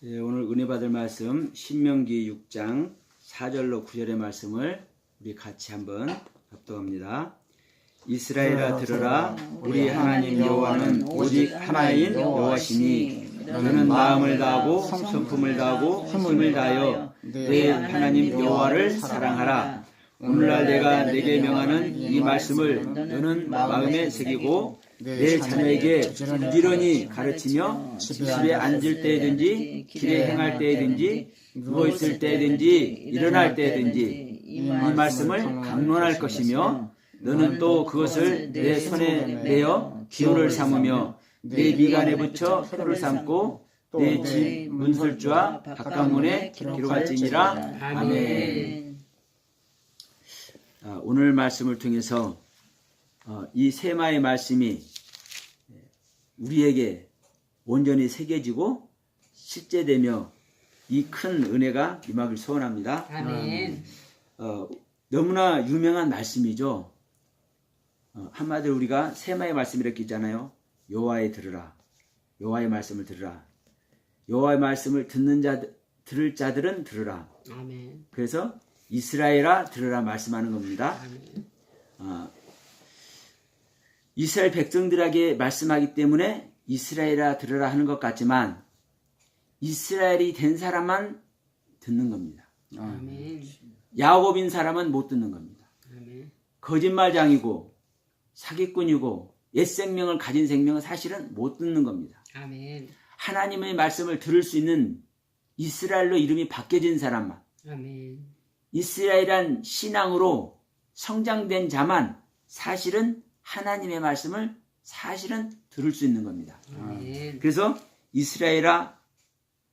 오늘 은혜 받을 말씀 신명기 6장 4절로 9절의 말씀을 우리 같이 한번 합독합니다. 이스라엘아 들으라. 우리 하나님 여호와는 오직 하나인 여호와시니 너는 마음을 다하고 성품을 다하고 힘을 다하여 내 하나님 여호와를 사랑하라. 오늘날 내가 내게 명하는 이 말씀을 너는 마음에 새기고 내 자녀에게 부지런히 가르치며 집에 앉을 때든지 길에 행할 때든지 누워있을 때든지 일어날 때든지 이 말씀을 강론할 것이며 너는 또 그것을 내 손에 내어 기호를 삼으며 내 미간에 붙여 표를 삼고 내 집 문설주와 바깥문에 기록할지니라. 아멘. 오늘 말씀을 통해서 이 세마의 말씀이 우리에게 온전히 새겨지고 실제되며 이 큰 은혜가 임하길 소원합니다. 아멘. 너무나 유명한 말씀이죠. 한마디로 우리가 세마의 말씀 이렇게 있잖아요. 여호와의 들으라. 여호와의 말씀을 들으라. 여호와의 말씀을 들을 자들은 들으라. 아멘. 그래서 이스라엘아 들으라 말씀하는 겁니다. 아멘. 이스라엘 백성들에게 말씀하기 때문에 이스라엘아 들으라 하는 것 같지만 이스라엘이 된 사람만 듣는 겁니다. 아멘. 야곱인 사람은 못 듣는 겁니다. 아멘. 거짓말장이고 사기꾼이고 옛 생명을 가진 생명은 사실은 못 듣는 겁니다. 아멘. 하나님의 말씀을 들을 수 있는 이스라엘로 이름이 바뀌어진 사람만, 아멘. 이스라엘이란 신앙으로 성장된 자만 사실은 하나님의 말씀을 사실은 들을 수 있는 겁니다. 아멘. 그래서 이스라엘아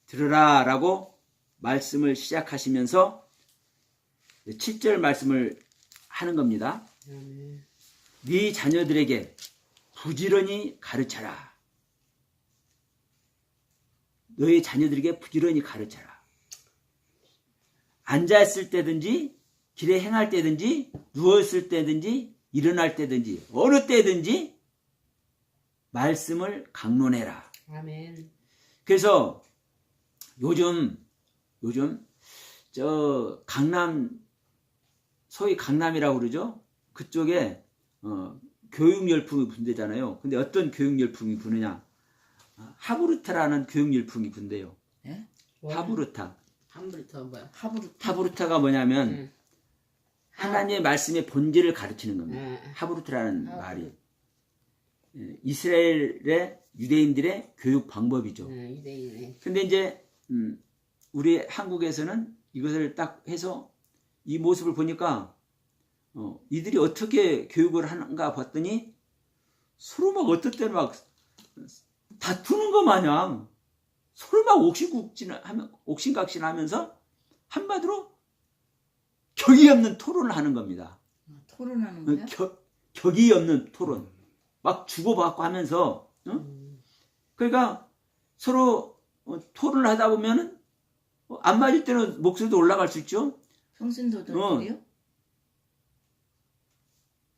들으라 라고 말씀을 시작하시면서 7절 말씀을 하는 겁니다. 아멘. 네 자녀들에게 부지런히 가르쳐라. 너희 자녀들에게 부지런히 가르쳐라. 앉아있을 때든지 길에 행할 때든지 누워있을 때든지 일어날 때든지 어느 때든지 말씀을 강론해라. 아멘. 그래서 요즘 저 강남, 소위 강남이라고 그러죠. 그쪽에 교육 열풍이 분대잖아요. 근데 어떤 교육 열풍이 부느냐? 하브루타라는 교육 열풍이 분대요. 예? 하브루타. 함부르터 뭐야? 하브루타가 뭐냐면 하나님의 말씀의 본질을 가르치는 겁니다. 하브루트라는 말이 이스라엘의 유대인들의 교육 방법이죠. 유대인이네. 근데 이제 우리 한국에서는 이것을 딱 해서 이 모습을 보니까 이들이 어떻게 교육을 하는가 봤더니 서로 막 어떨 때는 막 다투는 것 마냥 서로 막 옥신각신하면서 한마디로 격이 없는 토론을 하는 겁니다. 토론하는 거야? 격이 없는 토론. 막 주고받고 하면서 그러니까 서로 토론을 하다 보면은 안 맞을 때는 목소리도 올라갈 수 있죠. 성신도들이요?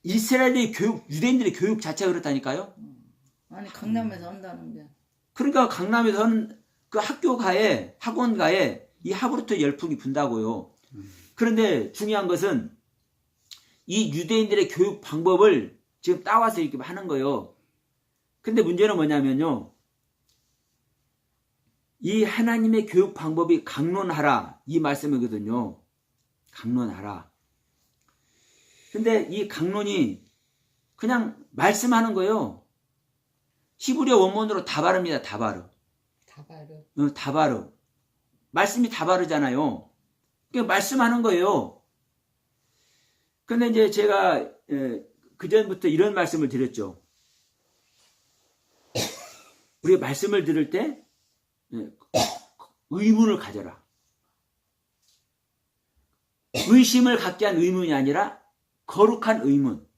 이스라엘의 교육, 유대인들의 교육 자체가 그렇다니까요. 아니 강남에서 한다는 게. 그러니까 강남에서는 그 학교가에 학원가에 이 하브루트 열풍이 분다고요. 그런데 중요한 것은 이 유대인들의 교육 방법을 지금 따와서 이렇게 하는 거예요. 근데 문제는 뭐냐면요. 이 하나님의 교육 방법이 강론하라 이 말씀이거든요. 강론하라. 근데 이 강론이 그냥 말씀하는 거예요. 히브리어 원문으로 다바르입니다. 다바르. 다바르. 말씀이 다바르잖아요. 그러니까 말씀하는 거예요. 근데 이제 제가 그전부터 이런 말씀을 드렸죠. 우리가 말씀을 들을 때 의문을 가져라. 의심을 갖게 한 의문이 아니라 거룩한 의문.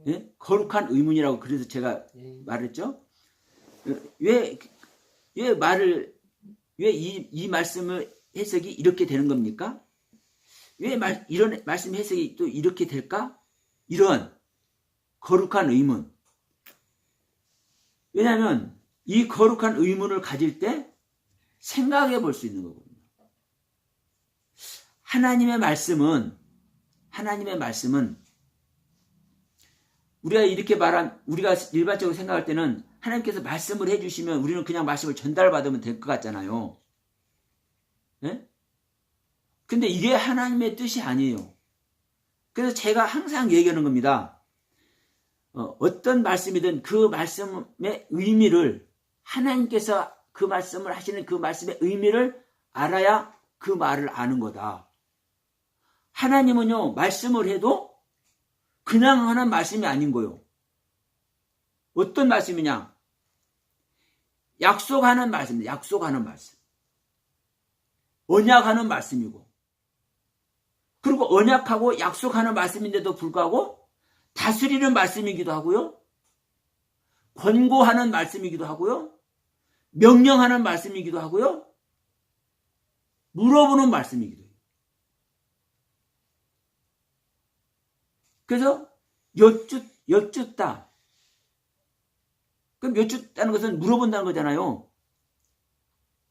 예? 거룩한 의문이라고 그래서 제가 말했죠. 왜 이 말씀을 해석이 이렇게 되는 겁니까? 왜 이런 말씀 해석이 또 이렇게 될까? 이런 거룩한 의문. 왜냐하면 이 거룩한 의문을 가질 때 생각해 볼 수 있는 거거든요. 하나님의 말씀은 우리가 이렇게 우리가 일반적으로 생각할 때는 하나님께서 말씀을 해주시면 우리는 그냥 말씀을 전달받으면 될 것 같잖아요. 네? 근데 이게 하나님의 뜻이 아니에요. 그래서 제가 항상 얘기하는 겁니다. 어떤 말씀이든 그 말씀의 의미를, 하나님께서 그 말씀을 하시는 그 말씀의 의미를 알아야 그 말을 아는 거다. 하나님은요, 말씀을 해도 그냥 하는 말씀이 아닌 거예요. 어떤 말씀이냐? 약속하는 말씀입니다. 약속하는 말씀. 언약하는 말씀이고. 그리고 언약하고 약속하는 말씀인데도 불구하고 다스리는 말씀이기도 하고요. 권고하는 말씀이기도 하고요. 명령하는 말씀이기도 하고요. 물어보는 말씀이기도 해요. 그래서 여쭙다. 그럼 여쭙다는 것은 물어본다는 거잖아요.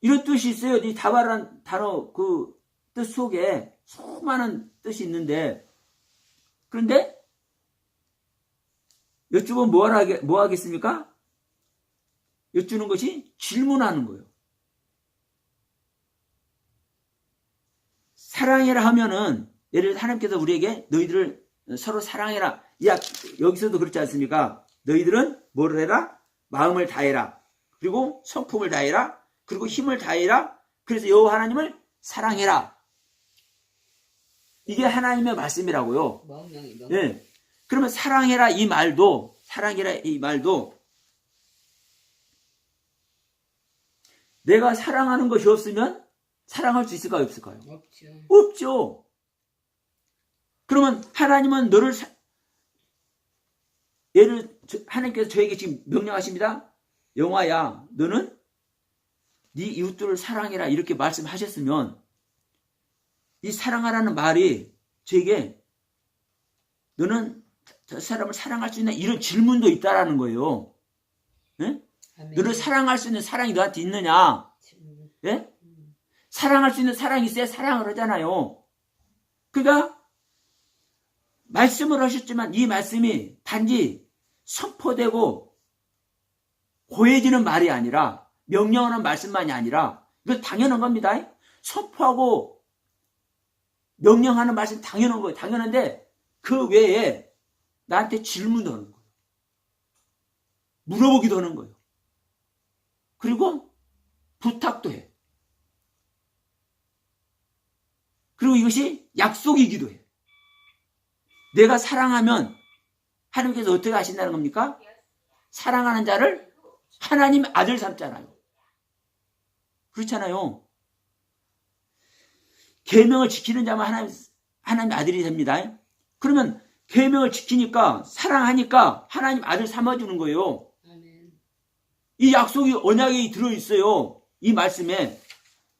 이런 뜻이 있어요. 이 다바라는 단어 그 뜻 속에 수많은 뜻이 있는데, 그런데 여쭈면 뭐 하겠습니까? 여쭈는 것이 질문하는 거예요. 사랑해라 하면은, 예를 들어 하나님께서 우리에게 너희들을 서로 사랑해라. 여기서도 그렇지 않습니까? 너희들은 뭐를 해라? 마음을 다해라. 그리고 성품을 다해라. 그리고 힘을 다해라. 그래서 여호와 하나님을 사랑해라. 이게 하나님의 말씀이라고요. 네. 그러면 사랑해라 이 말도 내가 사랑하는 것이 없으면 사랑할 수 있을까요? 없을까요? 없죠. 그러면 하나님은 너를 하나님께서 저에게 지금 명령하십니다. 영화야, 너는 네 이웃들을 사랑해라 이렇게 말씀하셨으면 이 사랑하라는 말이 저에게 너는 저 사람을 사랑할 수 있는 이런 질문도 있다라는 거예요. 네? 너를 사랑할 수 있는 사랑이 너한테 있느냐? 네? 사랑할 수 있는 사랑이 있어야 사랑을 하잖아요. 그러니까 말씀을 하셨지만 이 말씀이 단지 선포되고 고해지는 말이 아니라 명령하는 말씀만이 아니라 이거 당연한 겁니다. 선포하고 명령하는 말씀 당연한 거예요. 당연한데 그 외에 나한테 질문도 하는 거예요. 물어보기도 하는 거예요. 그리고 부탁도 해. 그리고 이것이 약속이기도 해. 내가 사랑하면 하나님께서 어떻게 하신다는 겁니까? 사랑하는 자를 하나님 아들 삼잖아요. 그렇잖아요. 계명을 지키는 자만 하나님 아들이 됩니다. 그러면 계명을 지키니까 사랑하니까 하나님 아들 삼아주는 거예요. 이 약속이 언약이 들어있어요. 이 말씀에.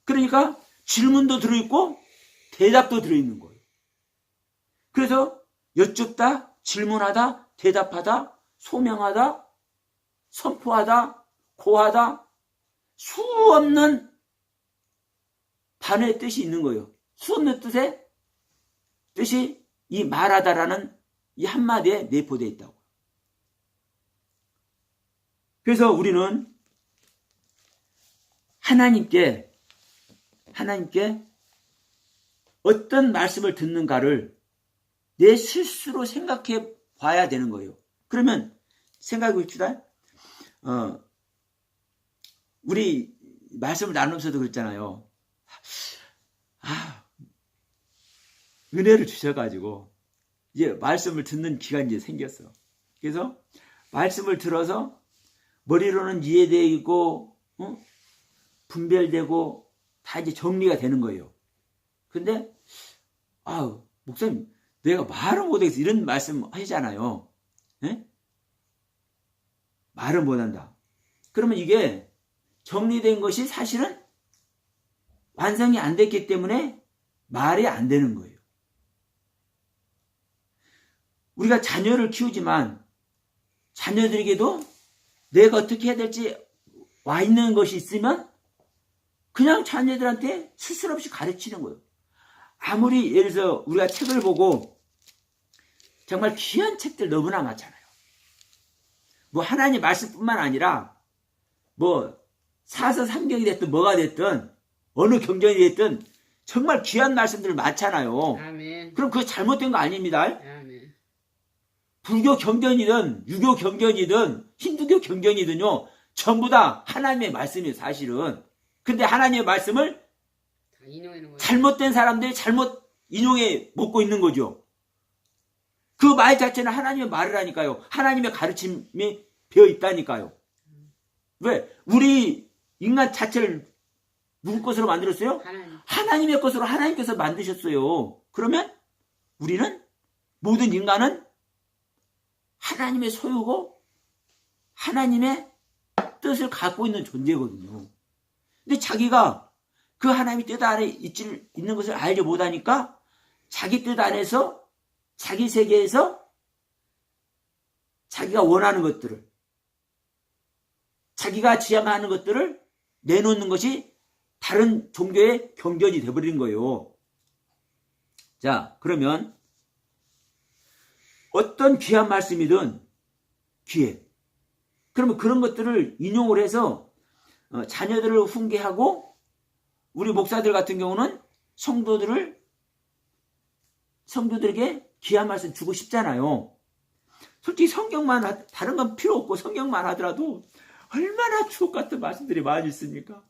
그러니까 질문도 들어있고 대답도 들어있는 거예요. 그래서 여쭙다, 질문하다, 대답하다, 소명하다, 선포하다, 고하다, 수없는 단어의 뜻이 있는 거예요. 수없는 뜻이 이 말하다라는 이 한마디에 내포되어 있다고. 그래서 우리는 하나님께 어떤 말씀을 듣는가를 내 스스로 생각해 봐야 되는 거예요. 그러면 생각해 봅시다. 우리 말씀을 나누면서도 그랬잖아요. 은혜를 주셔가지고 이제 말씀을 듣는 기간이 이제 생겼어. 그래서 말씀을 들어서 머리로는 이해되고 분별되고 다 이제 정리가 되는 거예요. 근데 목사님 내가 말을 못하겠어 이런 말씀 하시잖아요. 네? 말을 못한다. 그러면 이게 정리된 것이 사실은 완성이 안 됐기 때문에 말이 안 되는 거예요. 우리가 자녀를 키우지만 자녀들에게도 내가 어떻게 해야 될지 와 있는 것이 있으면 그냥 자녀들한테 스스럼 없이 가르치는 거예요. 아무리 예를 들어서 우리가 책을 보고 정말 귀한 책들 너무나 많잖아요. 뭐 하나님 말씀뿐만 아니라 뭐 사서삼경이 됐든 뭐가 됐든 어느 경전이 됐든 정말 귀한 말씀들 많잖아요. 아멘. 그럼 그거 잘못된 거 아닙니다. 아멘. 불교 경전이든 유교 경전이든 힌두교 경전이든요. 전부 다 하나님의 말씀이에요. 사실은. 근데 하나님의 말씀을 다 인용하는 거예요. 잘못된 사람들이 잘못 인용해 먹고 있는 거죠. 그 말 자체는 하나님의 말을 하니까요. 하나님의 가르침이 배어 있다니까요. 왜? 우리 인간 자체를 누구 것으로 만들었어요? 하나님. 하나님의 것으로 하나님께서 만드셨어요. 그러면 우리는 모든 인간은 하나님의 소유고 하나님의 뜻을 갖고 있는 존재거든요. 근데 자기가 그 하나님의 뜻 안에 있는 것을 알지 못하니까 자기 뜻 안에서 자기 세계에서 자기가 원하는 것들을 자기가 지향하는 것들을 내놓는 것이 다른 종교의 경전이 되어버린 거예요. 자, 그러면 어떤 귀한 말씀이든 귀해. 그러면 그런 것들을 인용을 해서 자녀들을 훈계하고 우리 목사들 같은 경우는 성도들에게 귀한 말씀 주고 싶잖아요. 솔직히 성경만 다른 건 필요 없고 성경만 하더라도 얼마나 주옥 같은 말씀들이 많이 있으니까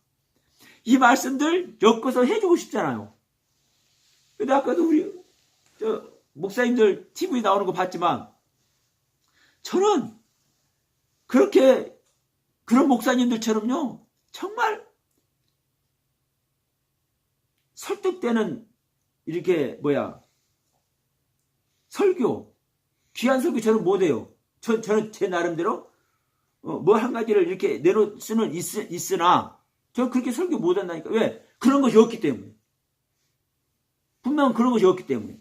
이 말씀들 엮어서 해주고 싶잖아요. 근데 아까도 우리 목사님들 TV 나오는 거 봤지만 저는 그런 목사님들처럼요 정말 설득되는 이렇게 설교 귀한 설교 저는 못해요. 저는 제 나름대로 뭐 한 가지를 이렇게 내놓을 수는 있으나 저는 그렇게 설교 못한다니까. 왜? 그런 것이 없기 때문에. 분명 그런 것이 없기 때문에.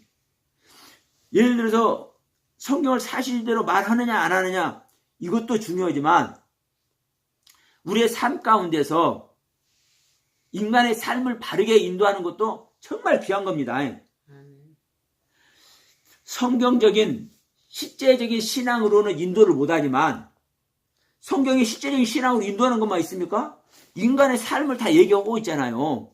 예를 들어서 성경을 사실대로 말하느냐 안 하느냐 이것도 중요하지만 우리의 삶 가운데서 인간의 삶을 바르게 인도하는 것도 정말 귀한 겁니다. 성경적인 실제적인 신앙으로는 인도를 못하지만 성경이 실제적인 신앙으로 인도하는 것만 있습니까? 인간의 삶을 다 얘기하고 있잖아요.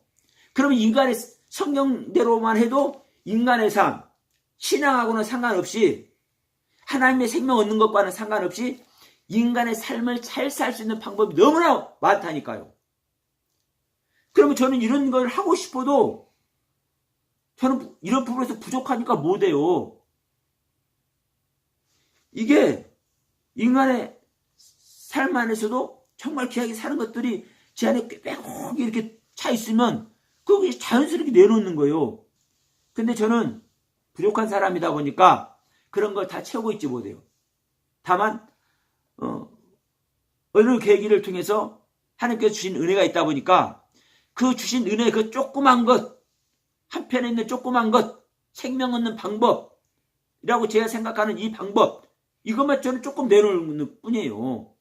그러면 인간의 성경대로만 해도 인간의 삶, 신앙하고는 상관없이 하나님의 생명 얻는 것과는 상관없이 인간의 삶을 잘 살 수 있는 방법이 너무나 많다니까요. 그러면 저는 이런 걸 하고 싶어도 저는 이런 부분에서 부족하니까 못해요. 이게 인간의 삶 안에서도 정말 귀하게 사는 것들이 제 안에 빼곡히 이렇게 차 있으면 그거 자연스럽게 내놓는 거예요. 근데 저는 부족한 사람이다 보니까 그런 걸 다 채우고 있지 못해요. 다만 어느 계기를 통해서 하나님께서 주신 은혜가 있다 보니까 그 주신 은혜 그 조그만 것 한편에 있는 조그만 것 생명 얻는 방법이라고 제가 생각하는 이 방법 이것만 저는 조금 내놓는 뿐이에요.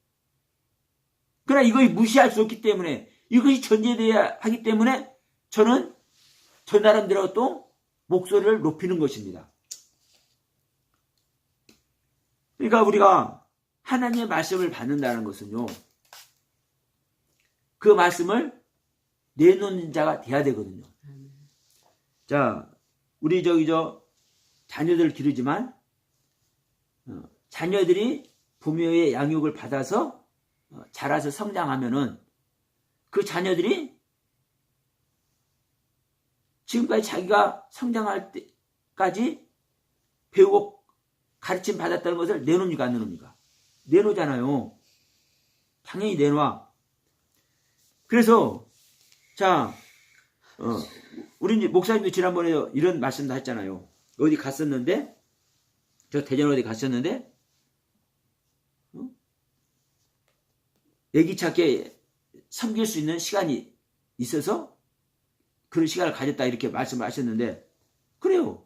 그러나 이것이 무시할 수 없기 때문에 이것이 전제되어야 하기 때문에 저는 저 나름대로 또 목소리를 높이는 것입니다. 그러니까 우리가 하나님의 말씀을 받는다는 것은요. 그 말씀을 내놓는 자가 돼야 되거든요. 자, 우리 자녀들 기르지만 자녀들이 부모의 양육을 받아서 자라서 성장하면은 그 자녀들이 지금까지 자기가 성장할 때까지 배우고 가르침 받았다는 것을 내놓습니까 안 내놓습니까? 내놓잖아요. 당연히 내놔. 그래서 우리 목사님도 지난번에 이런 말씀도 했잖아요. 어디 갔었는데 저 대전 어디 갔었는데 애기차게 섬길 수 있는 시간이 있어서 그런 시간을 가졌다 이렇게 말씀을 하셨는데 그래요.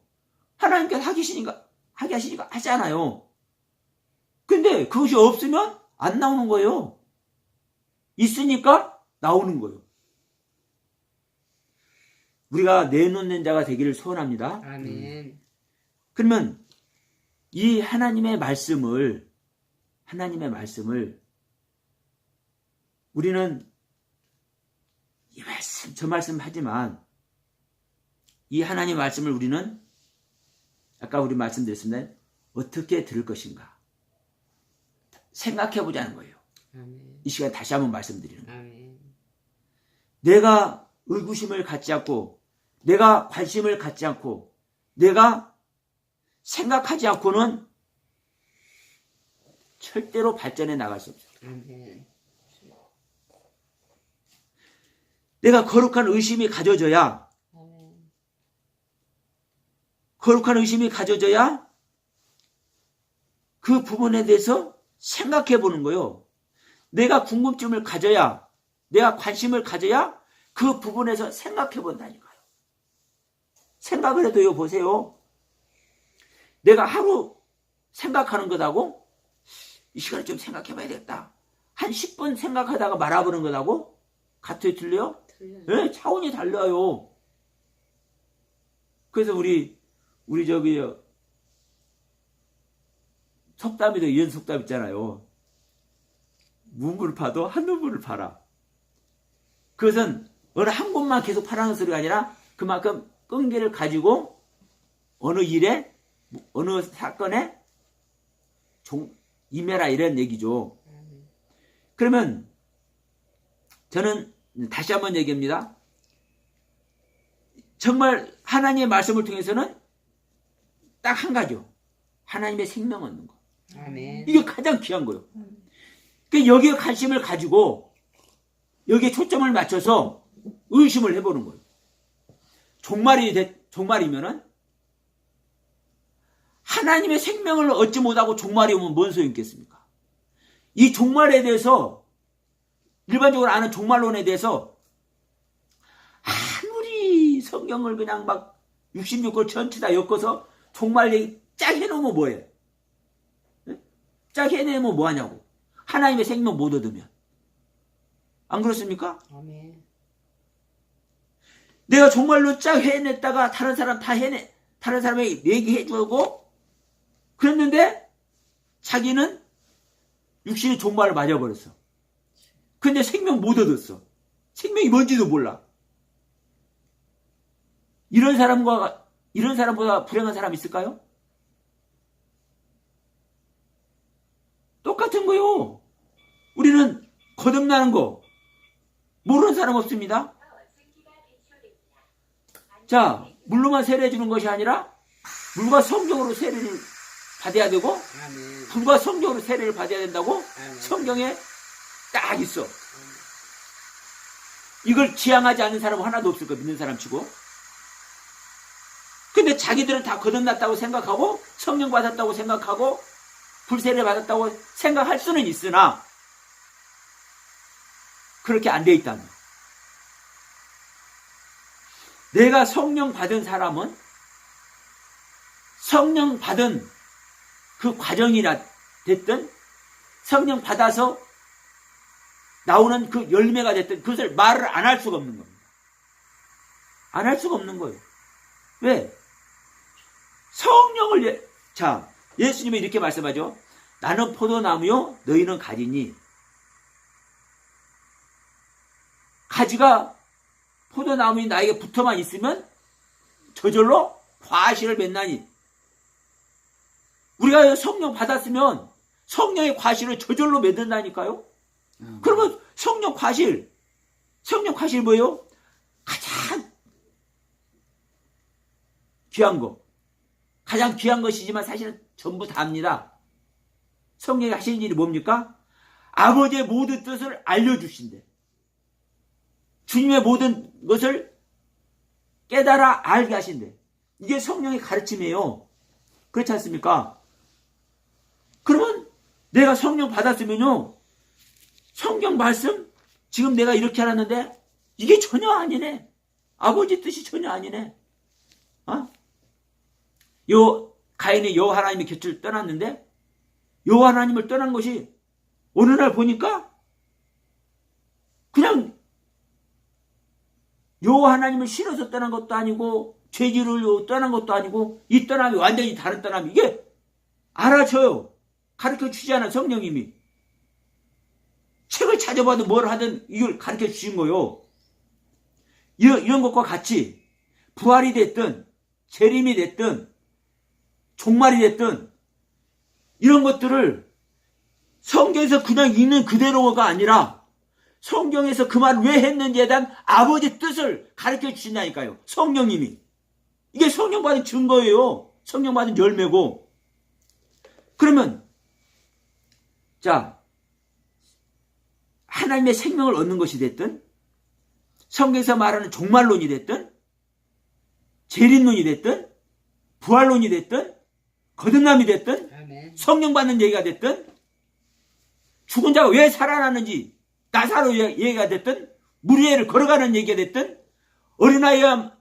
하나님께서 하게 하시니까 하잖아요. 근데 그것이 없으면 안 나오는 거예요. 있으니까 나오는 거예요. 우리가 내놓는 자가 되기를 소원합니다. 아멘. 그러면 이 하나님의 말씀을 우리는 이 말씀, 저 말씀 하지만 이 하나님의 말씀을 우리는 아까 우리 말씀드렸습니다. 어떻게 들을 것인가 생각해 보자는 거예요. 아멘. 이 시간 다시 한번 말씀드리는 거예요. 아멘. 내가 의구심을 갖지 않고 내가 관심을 갖지 않고 내가 생각하지 않고는 절대로 발전해 나갈 수 없어요. 아멘. 내가 거룩한 의심이 가져져야 아멘. 그 부분에 대해서 생각해 보는 거예요. 내가 궁금증을 가져야 내가 관심을 가져야 그 부분에서 생각해 본다니까요. 생각을 해도요, 보세요. 내가 하루 생각하는 것하고 이 시간에 좀 생각해 봐야 되겠다. 한 10분 생각하다가 말아보는 것하고 같아요, 틀려요? 틀려요. 네, 차원이 달라요. 그래서 우리 저기 속담에도 이런 속담 있잖아요. 문물을 파도 한 눈물을 파라. 그것은 어느 한 곳만 계속 파라는 소리가 아니라 그만큼 끈기를 가지고 어느 일에 어느 사건에 임해라 이런 얘기죠. 그러면 저는 다시 한번 얘기합니다. 정말 하나님의 말씀을 통해서는 딱 한 가지요. 하나님의 생명 얻는 거. 아멘. 이게 가장 귀한 거예요. 그러니까 여기에 관심을 가지고 여기에 초점을 맞춰서 의심을 해보는 거예요. 종말이면은 하나님의 생명을 얻지 못하고 종말이 오면 뭔 소용이 있겠습니까? 이 종말에 대해서 일반적으로 아는 종말론에 대해서 아무리 성경을 그냥 막 66권 전체 다 엮어서 종말 얘기 쫙 해놓으면 뭐해? 쫙 해내면 뭐하냐고. 하나님의 생명 못 얻으면. 안 그렇습니까? 아멘. 내가 종말로 쫙 해냈다가 다른 사람에게 얘기해주고 그랬는데 자기는 육신의 종말을 맞아버렸어. 근데 생명 못 얻었어. 생명이 뭔지도 몰라. 이런 사람보다 불행한 사람이 있을까요? 똑같은 거요. 우리는 거듭나는 거 모르는 사람 없습니다. 자, 물로만 세례해 주는 것이 아니라 물과 성경으로 세례를 받아야 되고 아멘. 불과 성경으로 세례를 받아야 된다고 아멘. 성경에 딱 있어. 이걸 지향하지 않는 사람은 하나도 없을 거야. 믿는 사람 치고. 근데 자기들은 다 거듭났다고 생각하고 성령 받았다고 생각하고 불세례 받았다고 생각할 수는 있으나 그렇게 안 돼 있다는 거야. 내가 성령 받은 사람은 성령 받은 그 과정이라 됐든 성령 받아서 나오는 그 열매가 됐든 그것을 말을 안 할 수가 없는 겁니다. 안 할 수가 없는 거예요. 왜? 성령을 자, 예수님이 이렇게 말씀하죠. 나는 포도나무요 너희는 가지니 가지가 포도나무인 나에게 붙어만 있으면 저절로 과실을 맺나니 우리가 성령 받았으면 성령의 과실을 저절로 맺는다니까요. 그러면 성령 과실 뭐예요? 가장 귀한 거. 가장 귀한 것이지만 사실은 전부 다입니다. 성령이 하시는 일이 뭡니까? 아버지의 모든 뜻을 알려주신대. 주님의 모든 것을 깨달아 알게 하신대. 이게 성령의 가르침이에요. 그렇지 않습니까? 그러면 내가 성령 받았으면요. 성경 말씀 지금 내가 이렇게 알았는데 이게 전혀 아니네. 아버지 뜻이 전혀 아니네. 가인이 여호와 하나님의 곁을 떠났는데 여호와 하나님을 떠난 것이 어느 날 보니까 그냥 여호와 하나님을 싫어서 떠난 것도 아니고 죄지를 떠난 것도 아니고 이 떠남이 완전히 다른 떠남이 이게 알아줘요. 가르쳐 주잖아 성령님이. 책을 찾아봐도 뭘 하든 이걸 가르쳐 주신 거요. 이런 것과 같이 부활이 됐든 재림이 됐든 종말이 됐든 이런 것들을 성경에서 그냥 읽는 그대로가 아니라 성경에서 그 말을 왜 했는지에 대한 아버지의 뜻을 가르쳐 주신다니까요. 성령님이. 이게 성령 받은 증거예요. 성령 받은 열매고. 그러면 자, 하나님의 생명을 얻는 것이 됐든 성경에서 말하는 종말론이 됐든 재림론이 됐든 부활론이 됐든 거듭남이 됐든 아멘. 성령 받는 얘기가 됐든 죽은 자가 왜 살아나는지 나사로 얘기가 됐든 무리를 걸어가는 얘기가 됐든 어린아이와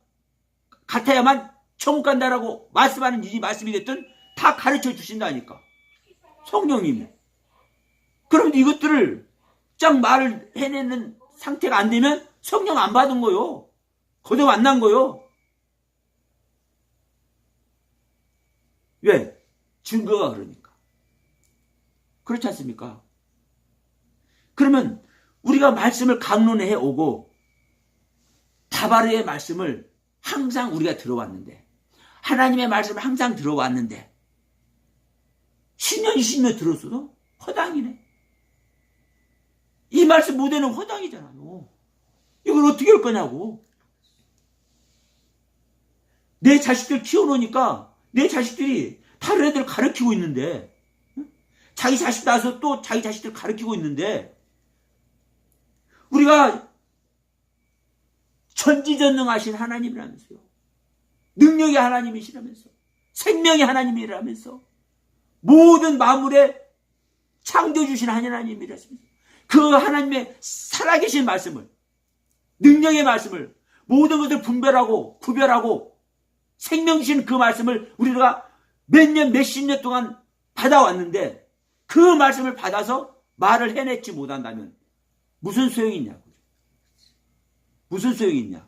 같아야만 천국 간다라고 말씀하는 이 말씀이 됐든 다 가르쳐 주신다니까 성령님이. 그럼 이것들을 쫙 말을 해내는 상태가 안 되면 성령 안 받은 거요. 거듭 안 난 거요. 왜? 증거가 그러니까. 그렇지 않습니까? 그러면 우리가 말씀을 강론해 오고 다바르의 말씀을 항상 우리가 들어왔는데 하나님의 말씀을 항상 들어왔는데 10년 20년 들었어도 허당이네. 이 말씀 못에는 허당이잖아요. 이걸 어떻게 할 거냐고. 내 자식들 키워놓으니까 내 자식들이 다른 애들 가르치고 있는데 자기 자식 낳아서 또 자기 자식들 가르치고 있는데 우리가 전지전능하신 하나님이라면서요. 능력의 하나님이시라면서 생명의 하나님이라면서 모든 만물에 창조주신 하나님이라면서 그 하나님의 살아계신 말씀을 능력의 말씀을 모든 것을 분별하고 구별하고 생명 주신 그 말씀을 우리가 몇 년 몇십 년 동안 받아왔는데 그 말씀을 받아서 말을 해내지 못한다면 무슨 소용이 있냐고. 무슨 소용이 있냐.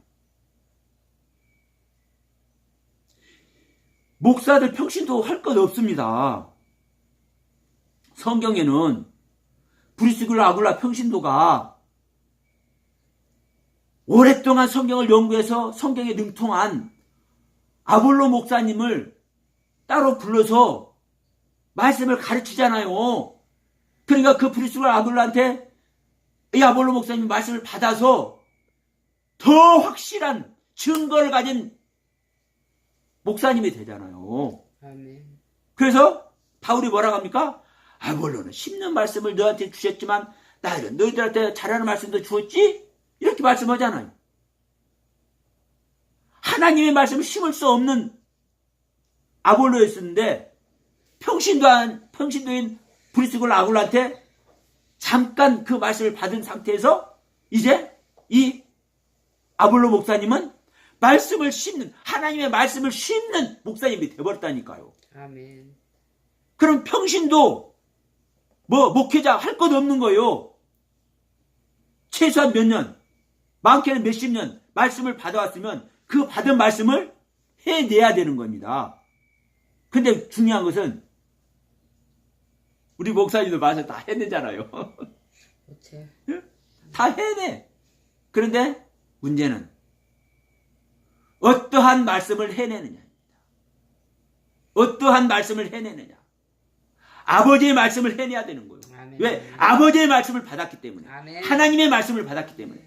목사들 평신도 할 것 없습니다. 성경에는 브리스굴라 아굴라 평신도가 오랫동안 성경을 연구해서 성경에 능통한 아볼로 목사님을 따로 불러서 말씀을 가르치잖아요. 그러니까 그 브리스굴라 아굴라한테 이 아볼로 목사님 말씀을 받아서 더 확실한 증거를 가진 목사님이 되잖아요. 아멘. 그래서 바울이 뭐라고 합니까? 아볼로는 10년 말씀을 너한테 주셨지만 나는 너희들한테 잘하는 말씀도 주었지? 이렇게 말씀하잖아요. 하나님의 말씀을 심을 수 없는 아볼로였었는데 평신도인 브리스굴라 아굴라한테 잠깐 그 말씀을 받은 상태에서 이제 이 아볼로 목사님은 말씀을 심는 하나님의 말씀을 심는 목사님이 되어버렸다니까요. 아멘. 그럼 평신도 목회자 할 것 없는 거예요. 최소한 몇 년, 많게는 몇십 년 말씀을 받아왔으면 그 받은 말씀을 해내야 되는 겁니다. 근데 중요한 것은 우리 목사님도 말씀 다 해내잖아요. 그렇지. 다 해내. 그런데 문제는 어떠한 말씀을 해내느냐입니다. 어떠한 말씀을 해내느냐. 아버지의 말씀을 해내야 되는 거예요. 아멘. 왜? 아버지의 말씀을 받았기 때문에. 아멘. 하나님의 말씀을 받았기 때문에.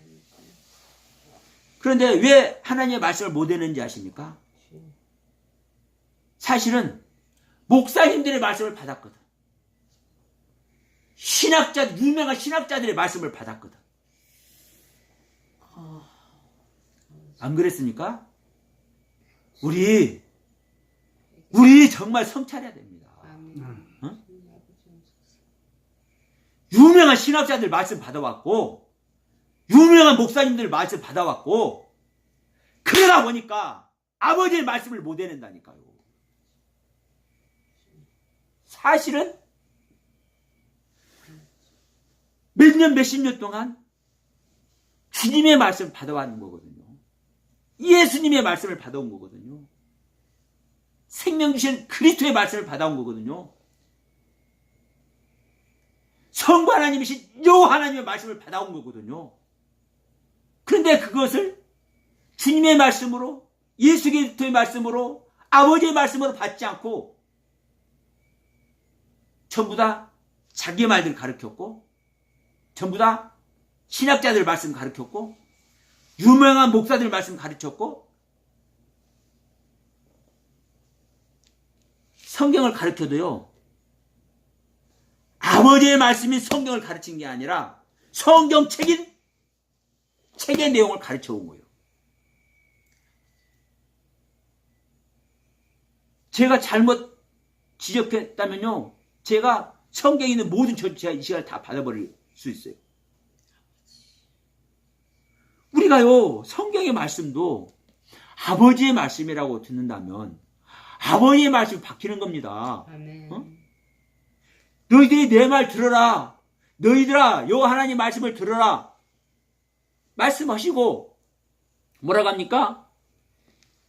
그런데 왜 하나님의 말씀을 못 해내는지 아십니까? 사실은 목사님들의 말씀을 받았거든. 유명한 신학자들의 말씀을 받았거든. 안 그랬습니까? 우리 정말 성찰해야 됩니다. 어? 유명한 신학자들 말씀 받아왔고 유명한 목사님들 말씀 받아왔고 그러다 보니까 아버지의 말씀을 못 해낸다니까요. 사실은 몇 년 몇십 년 동안 주님의 말씀을 받아왔는 거거든요. 예수님의 말씀을 받아온 거거든요. 생명 주신 그리스도의 말씀을 받아온 거거든요. 성부 하나님이신 여호와 하나님의 말씀을 받아온 거거든요. 그런데 그것을 주님의 말씀으로, 예수 그리스도의 말씀으로, 아버지의 말씀으로 받지 않고 전부 다 자기 말들 가르쳤고, 전부 다 신학자들 말씀 가르쳤고, 유명한 목사들 말씀 가르쳤고, 성경을 가르쳐도요, 아버지의 말씀이 성경을 가르친 게 아니라 성경 책의 내용을 가르쳐 온 거예요. 제가 잘못 지적했다면요, 제가 성경에 있는 모든 제가 이 시간을 다 받아버릴 수 있어요. 우리가요, 성경의 말씀도 아버지의 말씀이라고 듣는다면 아버지의 말씀이 바뀌는 겁니다. 아멘. 어? 너희들이 내 말 들어라. 너희들아, 여호와 하나님 말씀을 들어라. 말씀하시고 뭐라고 합니까?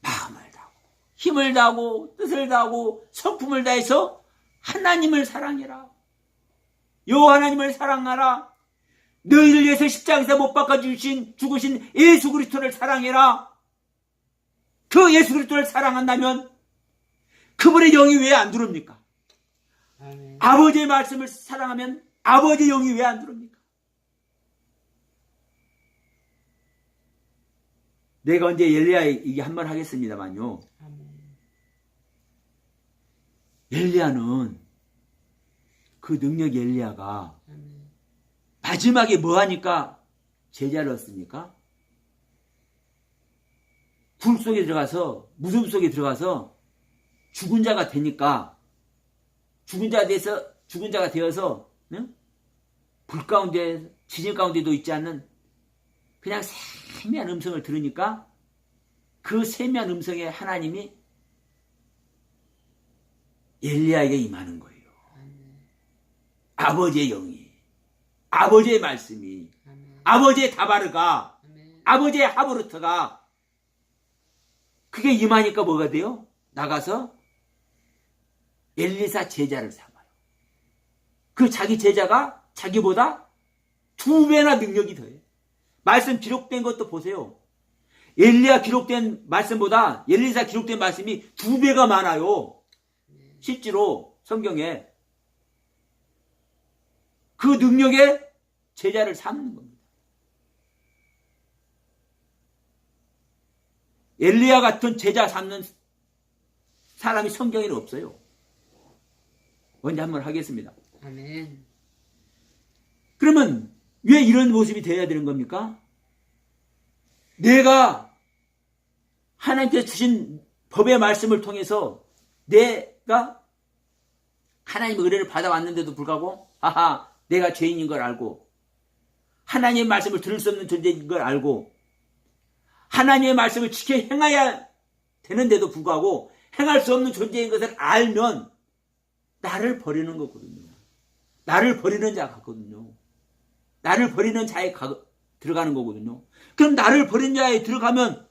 마음을 다하고 힘을 다하고 뜻을 다하고 성품을 다해서 하나님을 사랑해라. 여호와 하나님을 사랑하라. 너희를 위해서 십자가에서 못 박아 죽으신 예수 그리스도를 사랑해라. 그 예수 그리스도를 사랑한다면 그분의 영이 왜 안 들어옵니까? 아멘. 아버지의 말씀을 사랑하면 아버지의 영이 왜 안 들어옵니까? 내가 언제 엘리야 얘기 한번 하겠습니다만요. 아멘. 엘리야는 그 능력 엘리야가 아멘. 마지막에 뭐 하니까 제자를 얻습니까? 불 속에 들어가서, 무덤 속에 들어가서 죽은 자가 되니까, 죽은 자가 되어서, 응? 불 가운데, 지진 가운데도 있지 않는 그냥 세미한 음성을 들으니까 그 세미한 음성에 하나님이 엘리야에게 임하는 거예요. 아버지의 영이, 아버지의 말씀이, 아멘. 아버지의 다바르가, 아멘. 아버지의 하브르트가 그게 임하니까 뭐가 돼요? 나가서 엘리사 제자를 삼아요. 그 자기 제자가 자기보다 2배나 능력이 더해요. 말씀 기록된 것도 보세요. 엘리야 기록된 말씀보다 엘리사 기록된 말씀이 2배가 많아요. 실제로 성경에 그 능력에 제자를 삼는 겁니다. 엘리야 같은 제자 삼는 사람이 성경에는 없어요. 먼저 한번 하겠습니다. 아멘. 그러면 왜 이런 모습이 되어야 되는 겁니까? 내가 하나님께서 주신 법의 말씀을 통해서 내가 하나님의 은혜를 받아왔는데도 불구하고 내가 죄인인 걸 알고 하나님의 말씀을 들을 수 없는 존재인 걸 알고 하나님의 말씀을 지켜 행해야 되는데도 불구하고 행할 수 없는 존재인 것을 알면 나를 버리는 거거든요. 나를 버리는 자 같거든요. 나를 버리는 자에 들어가는 거거든요. 그럼 나를 버린 자에 들어가면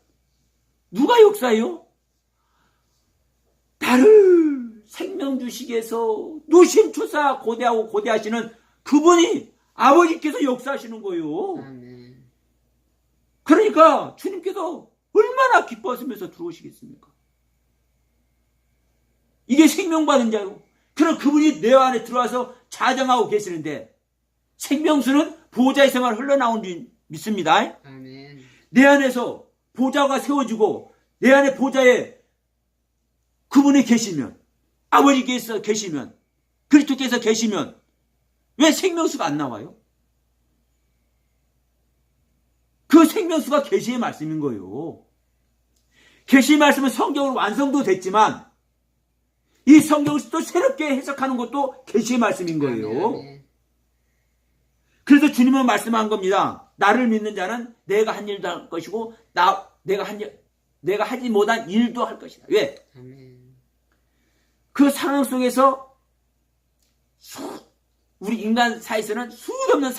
누가 역사해요? 나를 생명 주시기에서 노심초사 고대하고 고대하시는 그분이 아버지께서 역사하시는 거예요. 아멘. 그러니까 주님께서 얼마나 기뻐하시면서 들어오시겠습니까? 이게 생명받은 자요. 그럼 그분이 내 안에 들어와서 자정하고 계시는데 생명수는 보좌에서만 흘러나온 줄 믿습니다. 아멘. 내 안에서 보좌가 세워지고 내 안에 보좌에 그분이 계시면 아버지께서 계시면 그리스도께서 계시면 왜 생명수가 안 나와요? 그 생명수가 계시의 말씀인 거예요. 계시의 말씀은 성경으로 완성도 됐지만 이 성경을 또 새롭게 해석하는 것도 계시의 말씀인 거예요. 아멘. 그래서 주님은 말씀한 겁니다. 나를 믿는 자는 내가 한 일도 할 것이고 내가 하지 못한 일도 할 것이다. 왜? 아멘. 그 상황 속에서 우리 인간 사이에서는 수도 없는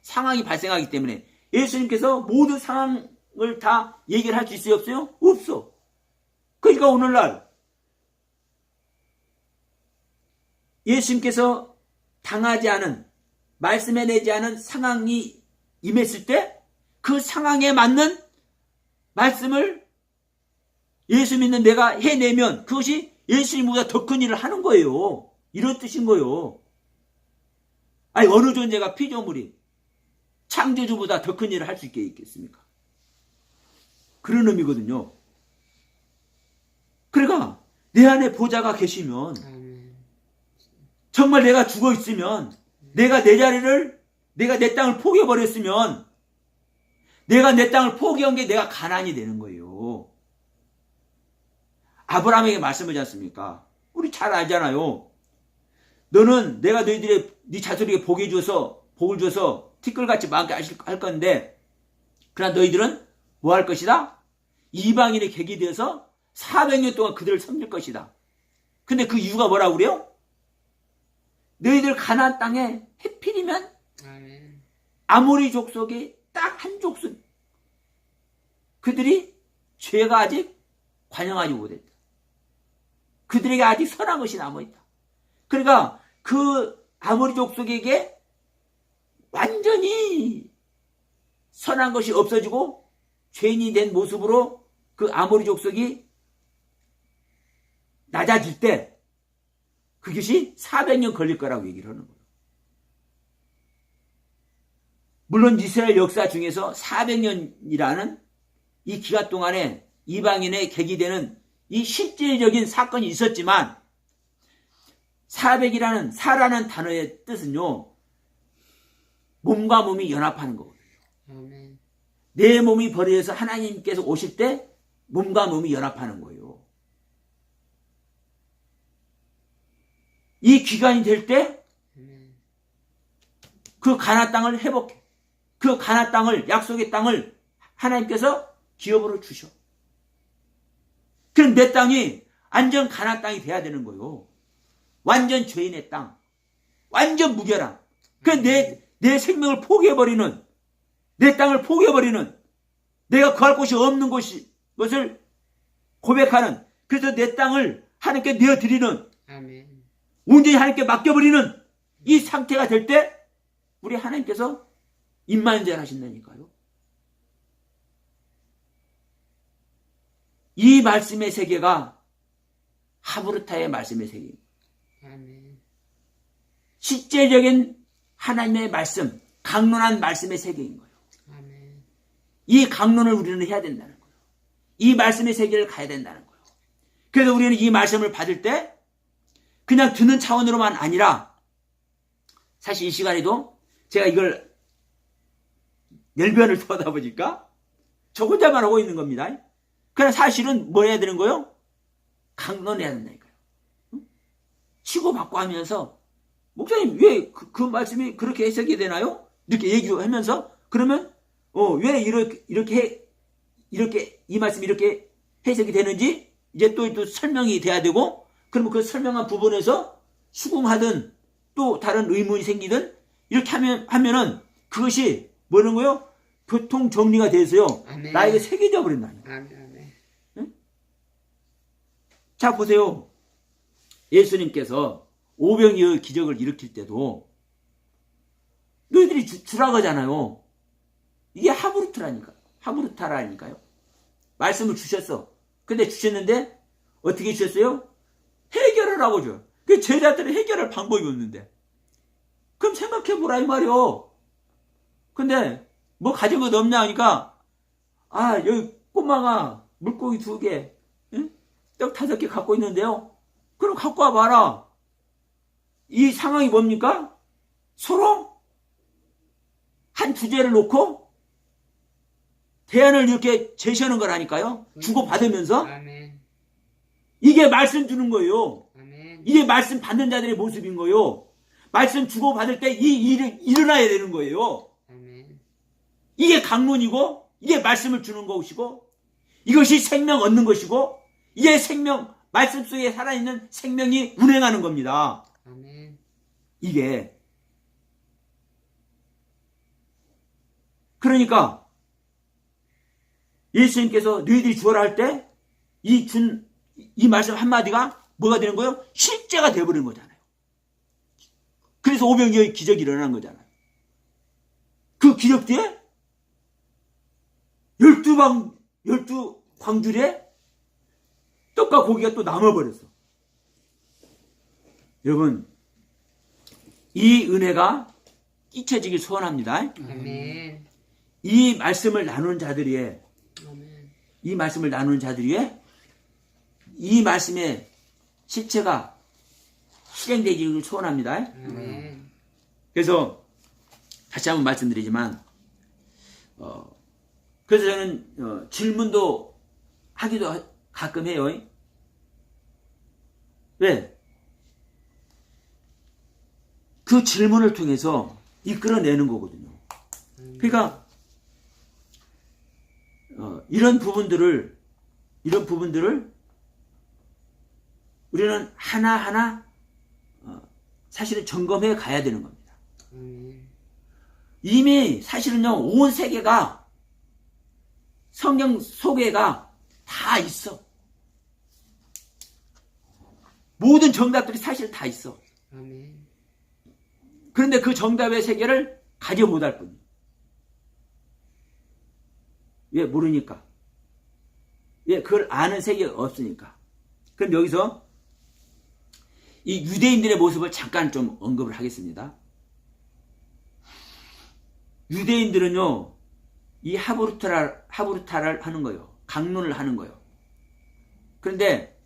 상황이 발생하기 때문에 예수님께서 모든 상황 다 얘기를 할 수 있어요? 없어요? 없어. 그러니까 오늘날 예수님께서 당하지 않은, 말씀해 내지 않은 상황이 임했을 때 그 상황에 맞는 말씀을 예수 믿는 내가 해내면 그것이 예수님보다 더 큰 일을 하는 거예요. 이런 뜻인 거예요. 아니, 어느 존재가 피조물이 창조주보다 더 큰 일을 할 수 있게 있겠습니까? 그런 의미거든요. 그러니까 내 안에 보좌가 계시면, 아멘. 정말 내가 죽어 있으면, 내가 내 자리를, 내가 내 땅을 포기해버렸으면, 내가 내 땅을 포기한 게 내가 가난이 되는 거예요. 아브라함에게 말씀하지 않습니까? 우리 잘 알잖아요. 너는 내가 네 자손에게 복을 줘서 티끌같이 많게 할 건데, 그러나 너희들은 뭐 할 것이다? 이방인의 객이 되어서 400년 동안 그들을 섬길 것이다. 근데 그 이유가 뭐라고 그래요? 너희들 가나안 땅에 해필이면 아멘. 아모리 족속이 딱 한 족속, 그들이 죄가 아직 관영하지 못했다. 그들에게 아직 선한 것이 남아있다. 그러니까 그 아모리 족속에게 완전히 선한 것이 없어지고 죄인이 된 모습으로 그 아모리 족속이 낮아질 때 그것이 400년 걸릴 거라고 얘기를 하는 거예요. 물론 이스라엘 역사 중에서 400년이라는 이 기간 동안에 이방인의 객이 되는 이 실질적인 사건이 있었지만, 400이라는 사라는 단어의 뜻은요, 몸과 몸이 연합하는 거거든요. 아멘. 내 몸이 버려져서 하나님께서 오실 때 몸과 몸이 연합하는 거예요. 이 기간이 될 때 그 가나안 땅을 회복해. 그 가나안 땅을, 약속의 땅을 하나님께서 기업으로 주셔. 그럼 내 땅이 완전 가나안 땅이 돼야 되는 거예요. 완전 죄인의 땅, 완전 무결함. 내 생명을 포기해버리는, 내 땅을 포기해버리는, 내가 거할 곳이 없는 것을 고백하는, 그래서 내 땅을 하나님께 내어드리는, 아멘. 온전히 하나님께 맡겨버리는 이 상태가 될 때 우리 하나님께서 임만전 하신다니까요. 이 말씀의 세계가 하브르타의 말씀의 세계입니다. 아멘. 실제적인 하나님의 말씀, 강론한 말씀의 세계인 거예요. 아멘. 이 강론을 우리는 해야 된다는 거예요. 이 말씀의 세계를 가야 된다는 거예요. 그래서 우리는 이 말씀을 받을 때 그냥 듣는 차원으로만 아니라, 사실 이 시간에도 제가 이걸 열변을 토하다 보니까 저 혼자만 하고 있는 겁니다. 그러나 사실은 뭐 해야 되는 거예요? 강론해야 된다니까요. 치고받고 하면서, 목사님 왜 그 말씀이 그렇게 해석이 되나요? 이렇게 얘기하면서, 그러면 왜 이렇게 이 말씀이 이렇게 해석이 되는지 이제 또 설명이 돼야 되고, 그러면 그 설명한 부분에서 수긍하든 또 다른 의문이 생기든 이렇게 하면은 그것이 뭐는 거요? 교통 정리가 돼서요. 아멘. 나에게 새겨져 버린다는 거예요. 아멘. 아멘. 응? 자, 보세요. 예수님께서 오병이어의 기적을 일으킬 때도 너희들이 주라고 하잖아요. 이게 하브르타라니까요. 말씀을 주셨어. 근데 주셨는데 어떻게 주셨어요? 해결을 하고 줘. 그 제자들은 해결할 방법이 없는데. 그럼 생각해보라 이 말이요. 근데 뭐 가진 것 없냐 하니까, 여기 꼬마가 물고기 2개, 응? 떡 5개 갖고 있는데요. 그럼 갖고 와봐라. 이 상황이 뭡니까? 서로 한 주제를 놓고 대안을 이렇게 제시하는 거라니까요. 주고받으면서. 아멘. 이게 말씀 주는 거예요. 아멘. 이게 말씀 받는 자들의 모습인 거예요. 말씀 주고받을 때 이 일이 일어나야 되는 거예요. 아멘. 이게 강론이고, 이게 말씀을 주는 것이고, 이것이 생명 얻는 것이고, 이게 생명, 말씀 속에 살아있는 생명이 운행하는 겁니다. 아멘. 이게. 그러니까 예수님께서 너희들이 주어라 할 때 이 말씀 한마디가 뭐가 되는 거예요? 실제가 되어버리는 거잖아요. 그래서 오병이어의 기적이 일어난 거잖아요. 그 기적 뒤에 12 광줄에 떡과 고기가 또 남아버렸어. 여러분, 이 은혜가 끼쳐지길 소원합니다. 아멘. 이 말씀을 나누는 자들이에 아멘. 이 말씀을 나누는 자들이에 이 말씀의 실체가 실행되기를 소원합니다. 아멘. 그래서 다시 한번 말씀드리지만 그래서 저는 질문도 하기도 가끔 해요. 왜? 그 질문을 통해서 이끌어내는 거거든요. 그러니까 이런 부분들을 우리는 하나하나 사실은 점검해 가야 되는 겁니다. 이미 사실은요, 온 세계가 성경 소개가 다 있어. 모든 정답들이 사실 다 있어. 아멘. 그런데 그 정답의 세계를 가져 못할 뿐이에요. 왜? 모르니까. 왜? 그걸 아는 세계가 없으니까. 그럼 여기서 이 유대인들의 모습을 잠깐 좀 언급을 하겠습니다. 유대인들은요, 이 하브루타를 하는 거예요. 강론을 하는 거예요. 그런데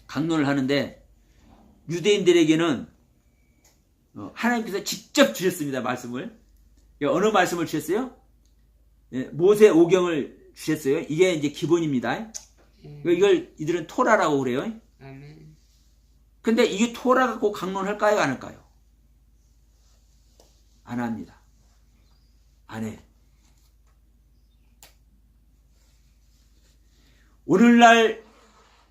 강론을 하는데 유대인들에게는 하나님께서 직접 주셨습니다. 말씀을. 어느 말씀을 주셨어요? 모세 오경을 주셨어요. 이게 이제 기본입니다. 이걸 이들은 토라라고 그래요. 아멘. 근데 이게 토라 갖고 강론할까요? 안 할까요? 안 합니다. 안 해. 오늘날